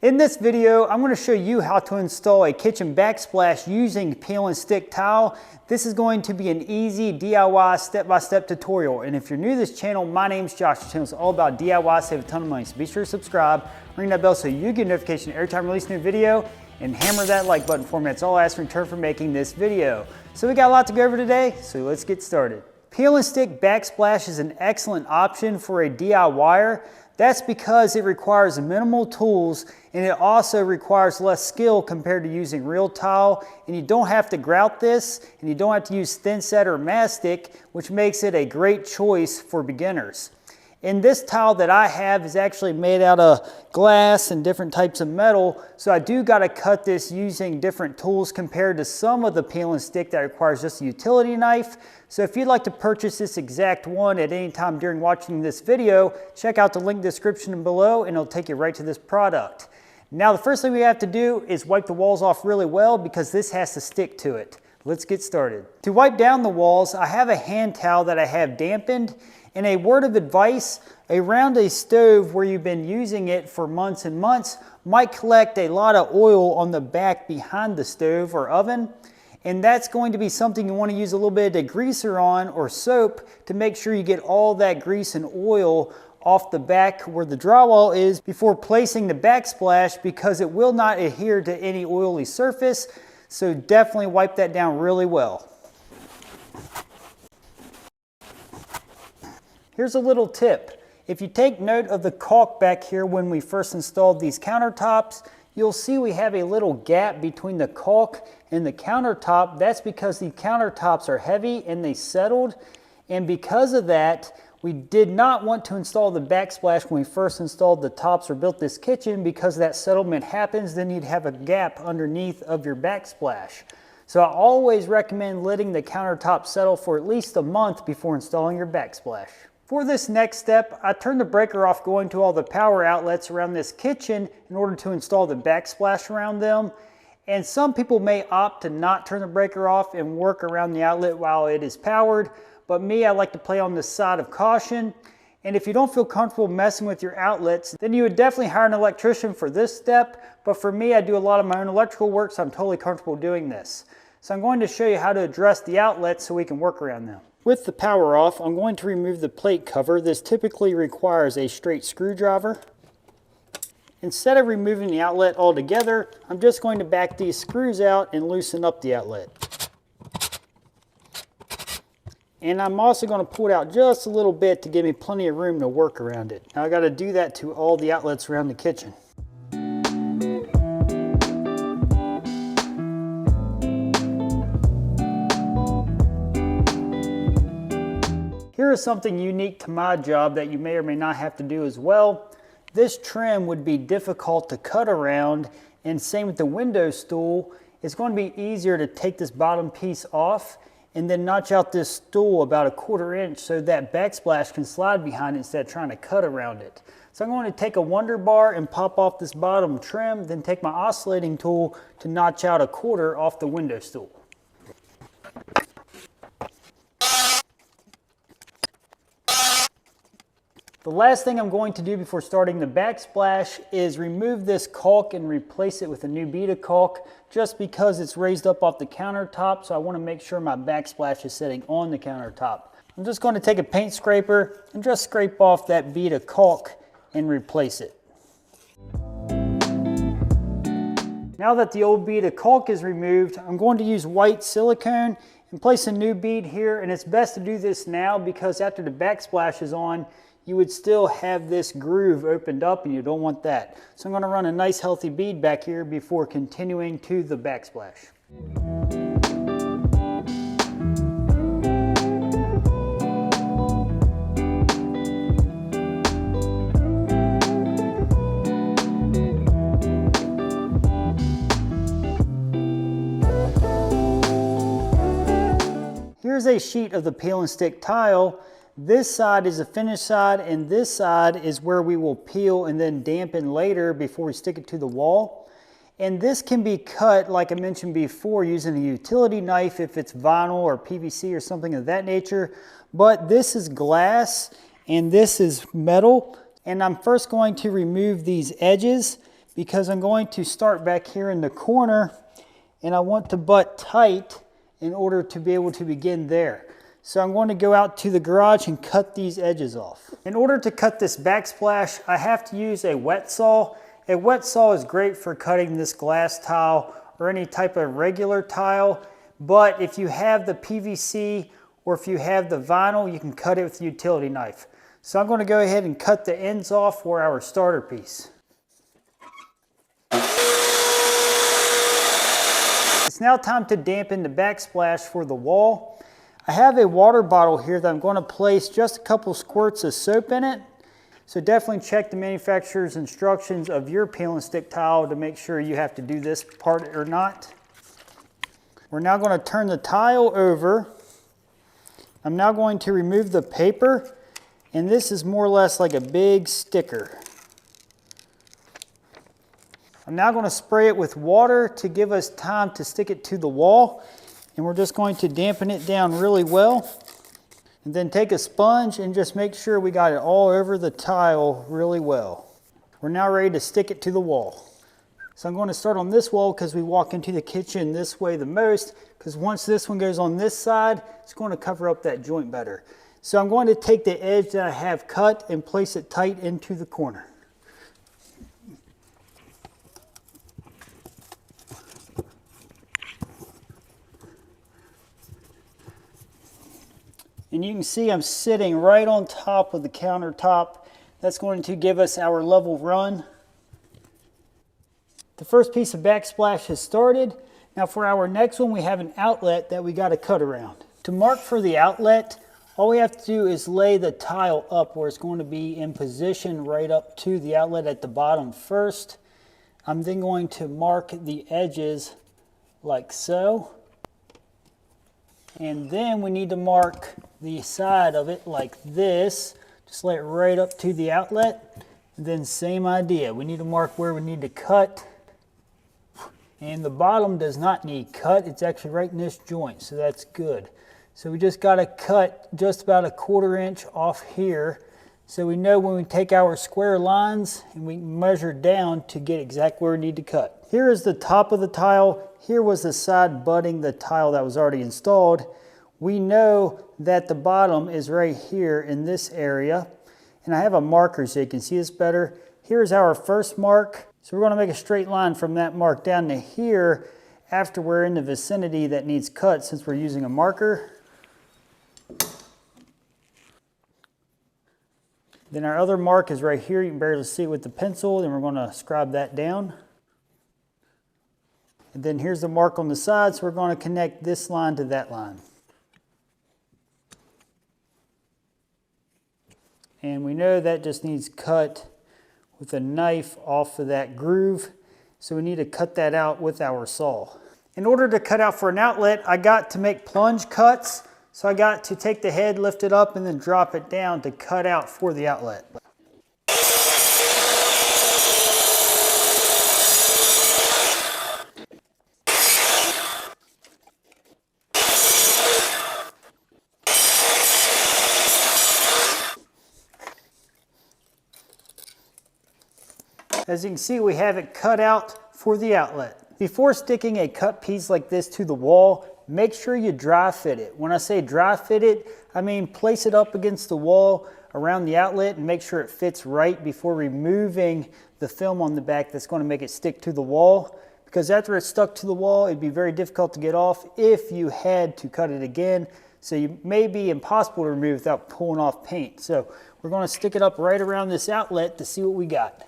In this video, I'm going to show you how to install a kitchen backsplash using peel and stick tile. This is going to be an easy DIY step-by-step tutorial. And if you're new to this channel, my name's Josh. This channel is all about DIY, save a ton of money. So be sure to subscribe, ring that bell so you get a notification every time I release a new video, and hammer that like button for me. That's all I ask in return for making this video. So we got a lot to go over today, so let's get started. Peel and stick backsplash is an excellent option for a DIYer. That's because it requires minimal tools and it also requires less skill compared to using real tile, and you don't have to grout this and you don't have to use thin set or mastic, which makes it a great choice for beginners. And this tile that I have is actually made out of glass and different types of metal, so I do got to cut this using different tools compared to some of the peel and stick that requires just a utility knife. So if you'd like to purchase this exact one at any time during watching this video, check out the link in the description below and it'll take you right to this product. Now the first thing we have to do is wipe the walls off really well because this has to stick to it. Let's get started. To wipe down the walls, I have a hand towel that I have dampened. And a word of advice, around a stove where you've been using it for months and months might collect a lot of oil on the back behind the stove or oven. And that's going to be something you want to use a little bit of degreaser on or soap to make sure you get all that grease and oil off the back where the drywall is before placing the backsplash, because it will not adhere to any oily surface. So definitely wipe that down really well. Here's a little tip. If you take note of the caulk back here when we first installed these countertops, you'll see we have a little gap between the caulk and the countertop. That's because the countertops are heavy and they settled. And because of that, we did not want to install the backsplash when we first installed the tops or built this kitchen, because that settlement happens, then you'd have a gap underneath of your backsplash. So I always recommend letting the countertop settle for at least a month before installing your backsplash. For this next step, I turned the breaker off going to all the power outlets around this kitchen in order to install the backsplash around them. And some people may opt to not turn the breaker off and work around the outlet while it is powered. But me, I like to play on the side of caution. And if you don't feel comfortable messing with your outlets, then you would definitely hire an electrician for this step. But for me, I do a lot of my own electrical work, so I'm totally comfortable doing this. So I'm going to show you how to address the outlets so we can work around them. With the power off, I'm going to remove the plate cover. This typically requires a straight screwdriver. Instead of removing the outlet altogether, I'm just going to back these screws out and loosen up the outlet. And I'm also going to pull it out just a little bit to give me plenty of room to work around it. Now I got to do that to all the outlets around the kitchen. Here is something unique to my job that you may or may not have to do as well. This trim would be difficult to cut around, and same with the window stool. It's going to be easier to take this bottom piece off and then notch out this stool about a 1/4 inch so that backsplash can slide behind it instead of trying to cut around it. So I'm going to take a Wonder Bar and pop off this bottom trim, then take my oscillating tool to notch out a 1/4 off the window stool. The last thing I'm going to do before starting the backsplash is remove this caulk and replace it with a new bead of caulk, just because it's raised up off the countertop, so I want to make sure my backsplash is sitting on the countertop. I'm just going to take a paint scraper and just scrape off that bead of caulk and replace it. Now that the old bead of caulk is removed, I'm going to use white silicone and place a new bead here, and it's best to do this now because after the backsplash is on, you would still have this groove opened up and you don't want that. So I'm going to run a nice healthy bead back here before continuing to the backsplash. Here's a sheet of the peel and stick tile. This side is the finished side, and this side is where we will peel and then dampen later before we stick it to the wall. And this can be cut, like I mentioned before, using a utility knife if it's vinyl or PVC or something of that nature. But this is glass and this is metal. And I'm first going to remove these edges because I'm going to start back here in the corner and I want to butt tight in order to be able to begin there. So I'm going to go out to the garage and cut these edges off. In order to cut this backsplash, I have to use a wet saw. A wet saw is great for cutting this glass tile or any type of regular tile, but if you have the PVC or if you have the vinyl, you can cut it with a utility knife. So I'm going to go ahead and cut the ends off for our starter piece. It's now time to dampen the backsplash for the wall. I have a water bottle here that I'm going to place just a couple squirts of soap in it. So definitely check the manufacturer's instructions of your peel and stick tile to make sure you have to do this part or not. We're now going to turn the tile over. I'm now going to remove the paper, and this is more or less like a big sticker. I'm now going to spray it with water to give us time to stick it to the wall, and we're just going to dampen it down really well. And then take a sponge and just make sure we got it all over the tile really well. We're now ready to stick it to the wall. So I'm going to start on this wall because we walk into the kitchen this way the most, because once this one goes on this side, it's going to cover up that joint better. So I'm going to take the edge that I have cut and place it tight into the corner. And you can see I'm sitting right on top of the countertop. That's going to give us our level run. The first piece of backsplash has started. Now for our next one, we have an outlet that we got to cut around. To mark for the outlet, all we have to do is lay the tile up where it's going to be in position right up to the outlet at the bottom first. I'm then going to mark the edges like so. And then we need to mark the side of it like this. Just lay it right up to the outlet. And then same idea. We need to mark where we need to cut. And the bottom does not need cut. It's actually right in this joint, so that's good. So we just got to cut just about a 1/4 inch off here. So we know when we take our square lines and we measure down to get exactly where we need to cut. Here is the top of the tile. Here was the side butting the tile that was already installed. We know that the bottom is right here in this area. And I have a marker so you can see this better. Here's our first mark. So we're going to make a straight line from that mark down to here after we're in the vicinity that needs cut since we're using a marker. Then our other mark is right here. You can barely see it with the pencil. Then we're going to scribe that down. And then here's the mark on the side, so we're going to connect this line to that line. And we know that just needs cut with a knife off of that groove. So we need to cut that out with our saw. In order to cut out for an outlet, I got to make plunge cuts. So I got to take the head, lift it up, and then drop it down to cut out for the outlet. As you can see, we have it cut out for the outlet. Before sticking a cut piece like this to the wall, make sure you dry fit it. When I say dry fit it, I mean place it up against the wall around the outlet and make sure it fits right before removing the film on the back that's going to make it stick to the wall. Because after it's stuck to the wall, it'd be very difficult to get off if you had to cut it again. So you may be impossible to remove without pulling off paint. So we're going to stick it up right around this outlet to see what we got.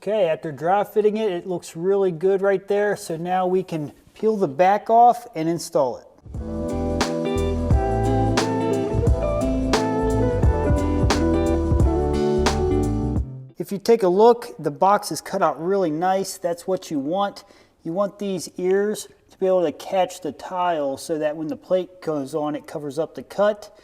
Okay, after dry fitting it, it looks really good right there. So now we can peel the back off and install it. If you take a look, the box is cut out really nice. That's what you want. You want these ears to be able to catch the tile so that when the plate goes on, it covers up the cut.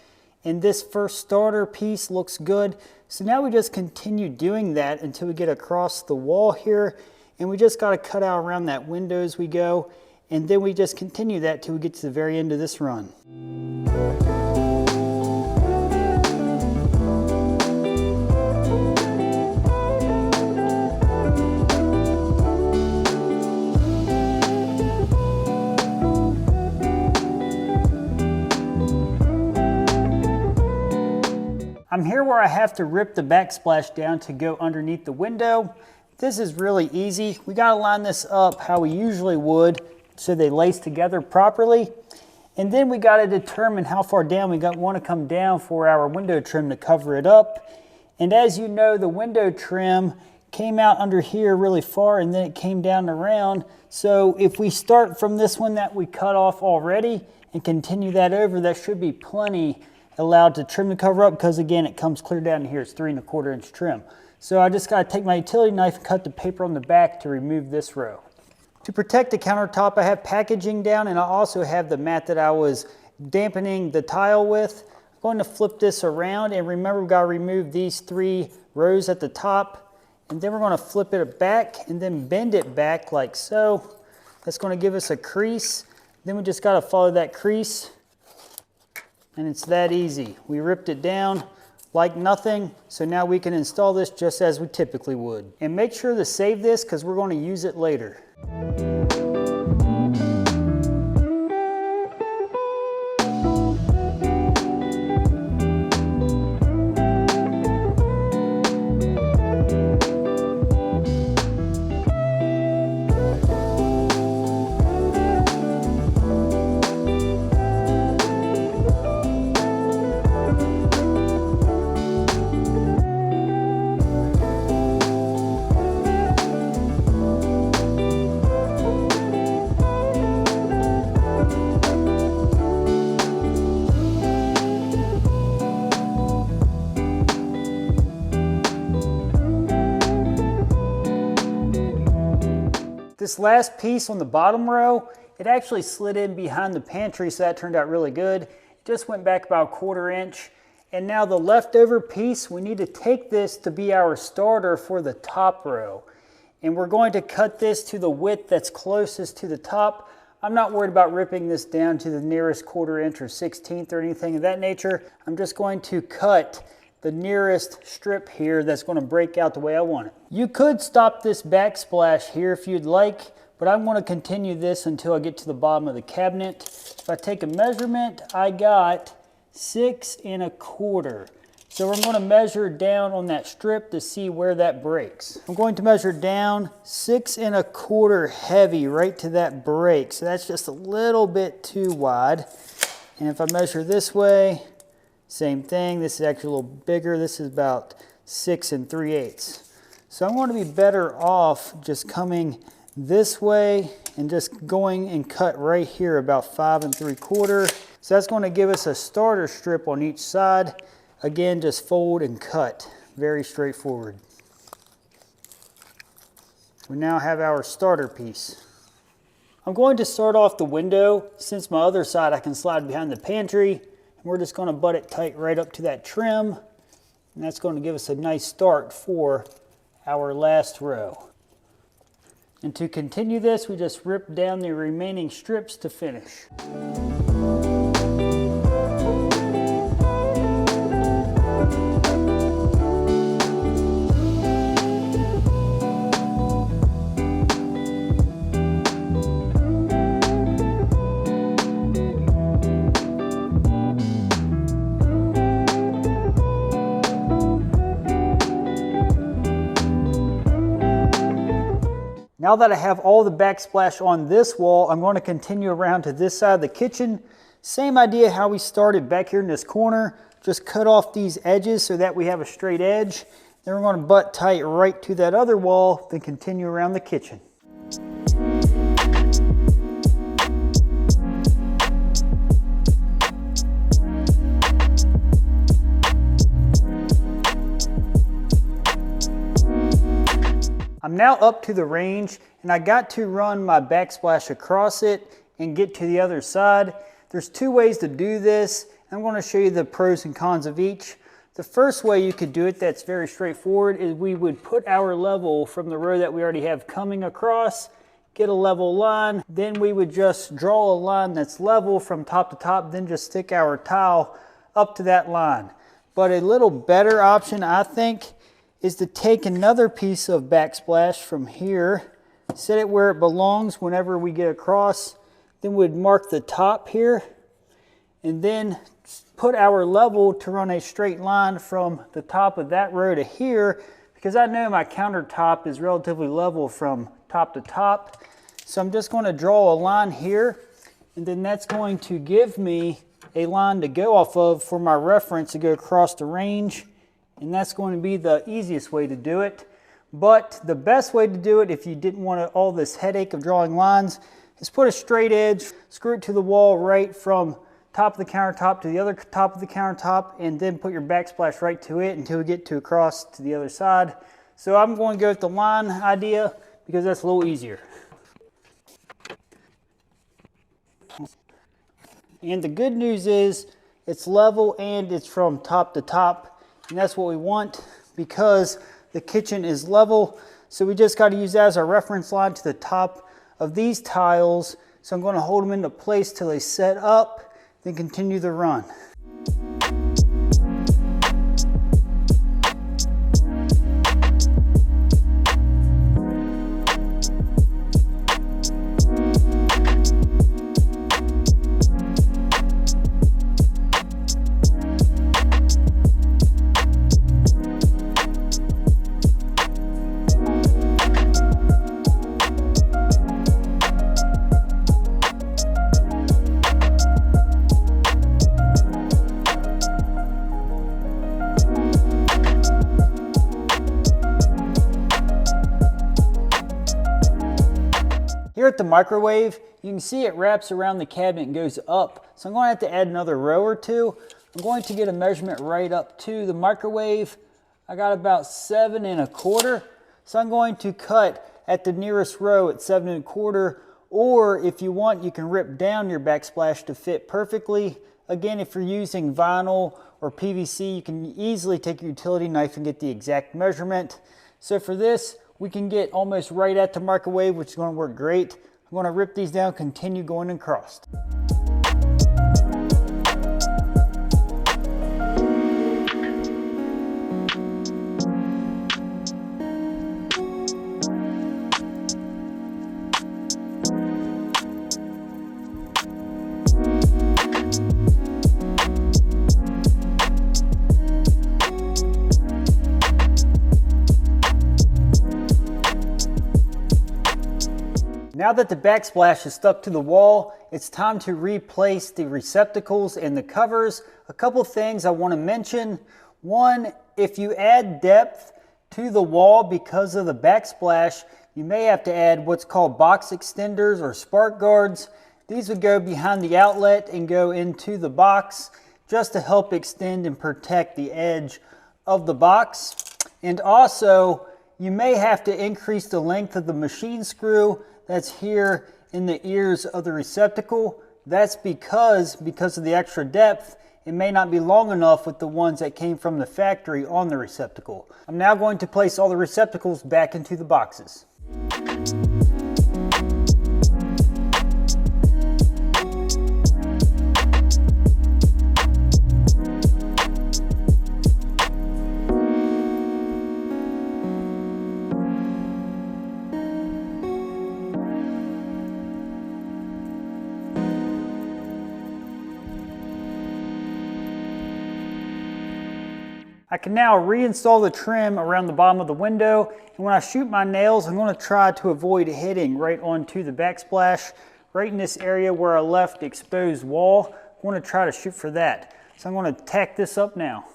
And this first starter piece looks good. So now we just continue doing that until we get across the wall here. And we just got to cut out around that window as we go. And then we just continue that till we get to the very end of this run. I'm here where I have to rip the backsplash down to go underneath the window. This is really easy. We gotta line this up how we usually would so they lace together properly. And then we gotta determine how far down we wanna come down for our window trim to cover it up. And as you know, the window trim came out under here really far and then it came down around. So if we start from this one that we cut off already and continue that over, that should be plenty allowed to trim the cover up, because again, it comes clear down to here. It's 3¼ inch trim. So I just gotta take my utility knife and cut the paper on the back to remove this row. To protect the countertop, I have packaging down, and I also have the mat that I was dampening the tile with. I'm going to flip this around, and remember, we gotta remove these 3 rows at the top, and then we're gonna flip it back and then bend it back like so. That's gonna give us a crease. Then we just gotta follow that crease. And it's that easy. We ripped it down like nothing, so now we can install this just as we typically would. And make sure to save this because we're going to use it later. This last piece on the bottom row, it actually slid in behind the pantry, so that turned out really good. It just went back about 1/4 inch. And now the leftover piece, we need to take this to be our starter for the top row. And we're going to cut this to the width that's closest to the top. I'm not worried about ripping this down to the nearest 1/4 inch or 1/16 or anything of that nature. I'm just going to cut the nearest strip here that's going to break out the way I want it. You could stop this backsplash here if you'd like, but I'm going to continue this until I get to the bottom of the cabinet. If I take a measurement, I got 6 1/4. So we're going to measure down on that strip to see where that breaks. I'm going to measure down 6 1/4 heavy right to that break. So that's just a little bit too wide. And if I measure this way, same thing. This is actually a little bigger. This is about 6 3/8. So I'm going to be better off just coming this way and just going and cut right here about 5 3/4. So that's going to give us a starter strip on each side. Again, just fold and cut. Very straightforward. We now have our starter piece. I'm going to start off the window. Since my other side I can slide behind the pantry. We're just going to butt it tight right up to that trim, and that's going to give us a nice start for our last row. And to continue this, we just rip down the remaining strips to finish. Now that I have all the backsplash on this wall, I'm going to continue around to this side of the kitchen. Same idea how we started back here in this corner. Just cut off these edges so that we have a straight edge. Then we're going to butt tight right to that other wall, then continue around the kitchen. I'm now up to the range, and I got to run my backsplash across it and get to the other side. There's 2 ways to do this. I'm going to show you the pros and cons of each. The first way you could do it that's very straightforward is we would put our level from the row that we already have coming across, get a level line, then we would just draw a line that's level from top to top, then just stick our tile up to that line. But a little better option, I think, is to take another piece of backsplash from here, set it where it belongs whenever we get across, then we'd mark the top here, and then put our level to run a straight line from the top of that row to here, because I know my countertop is relatively level from top to top. So I'm just going to draw a line here, and then that's going to give me a line to go off of for my reference to go across the range, and that's going to be the easiest way to do it. But the best way to do it, if you didn't want all this headache of drawing lines, is put a straight edge, screw it to the wall right from top of the countertop to the other top of the countertop, and then put your backsplash right to it until we get to across to the other side. So I'm going to go with the line idea because that's a little easier. And the good news is it's level and it's from top to top, and that's what we want because the kitchen is level. So we just got to use that as our reference line to the top of these tiles. So I'm going to hold them into place till they set up, then continue the run. Here at the microwave, you can see it wraps around the cabinet and goes up. So I'm going to have to add another row or two. I'm going to get a measurement right up to the microwave. I got about 7 1/4. So I'm going to cut at the nearest row at 7 1/4. Or if you want, you can rip down your backsplash to fit perfectly. Again, if you're using vinyl or PVC, you can easily take your utility knife and get the exact measurement. So for this, we can get almost right at the microwave, which is going to work great. I'm going to rip these down, continue going across. Now that the backsplash is stuck to the wall, it's time to replace the receptacles and the covers. A couple things I want to mention. One, if you add depth to the wall because of the backsplash, you may have to add what's called box extenders or spark guards. These would go behind the outlet and go into the box just to help extend and protect the edge of the box. And also, you may have to increase the length of the machine screw that's here in the ears of the receptacle. That's because of the extra depth, it may not be long enough with the ones that came from the factory on the receptacle. I'm now going to place all the receptacles back into the boxes. I can now reinstall the trim around the bottom of the window, and when I shoot my nails, I'm going to try to avoid hitting right onto the backsplash, right in this area where I left the exposed wall. I want to try to shoot for that. So I'm going to tack this up now.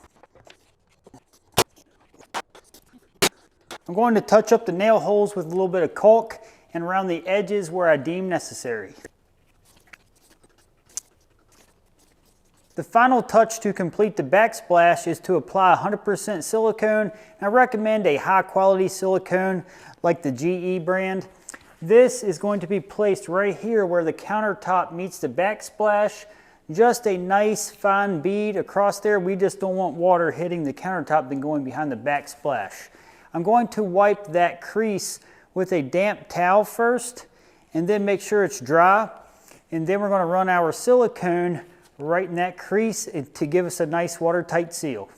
I'm going to touch up the nail holes with a little bit of caulk and around the edges where I deem necessary. The final touch to complete the backsplash is to apply 100% silicone. And I recommend a high quality silicone like the GE brand. This is going to be placed right here where the countertop meets the backsplash. Just a nice fine bead across there. We just don't want water hitting the countertop and going behind the backsplash. I'm going to wipe that crease with a damp towel first and then make sure it's dry. And then we're going to run our silicone right in that crease to give us a nice watertight seal.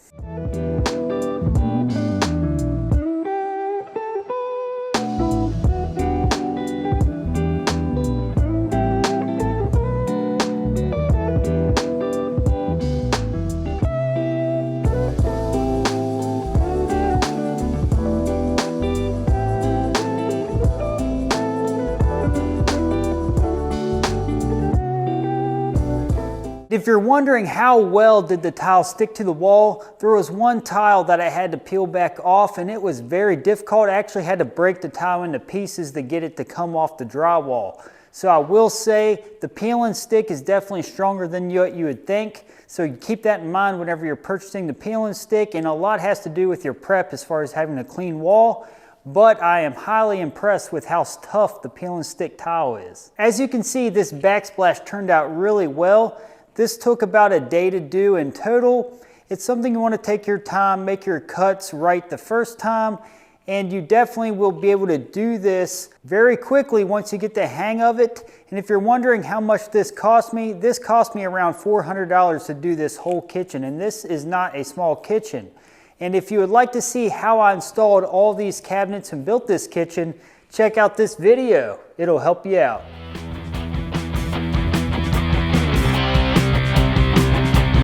If you're wondering how well did the tile stick to the wall, there was one tile that I had to peel back off and it was very difficult. I actually had to break the tile into pieces to get it to come off the drywall. So I will say the peel and stick is definitely stronger than what you would think. So you keep that in mind whenever you're purchasing the peel and stick, and a lot has to do with your prep as far as having a clean wall. But I am highly impressed with how tough the peel and stick tile is. As you can see, this backsplash turned out really well. This took about a day to do in total. It's something you want to take your time, make your cuts right the first time, and you definitely will be able to do this very quickly once you get the hang of it. And if you're wondering how much this cost me around $400 to do this whole kitchen, and this is not a small kitchen. And if you would like to see how I installed all these cabinets and built this kitchen, check out this video. It'll help you out.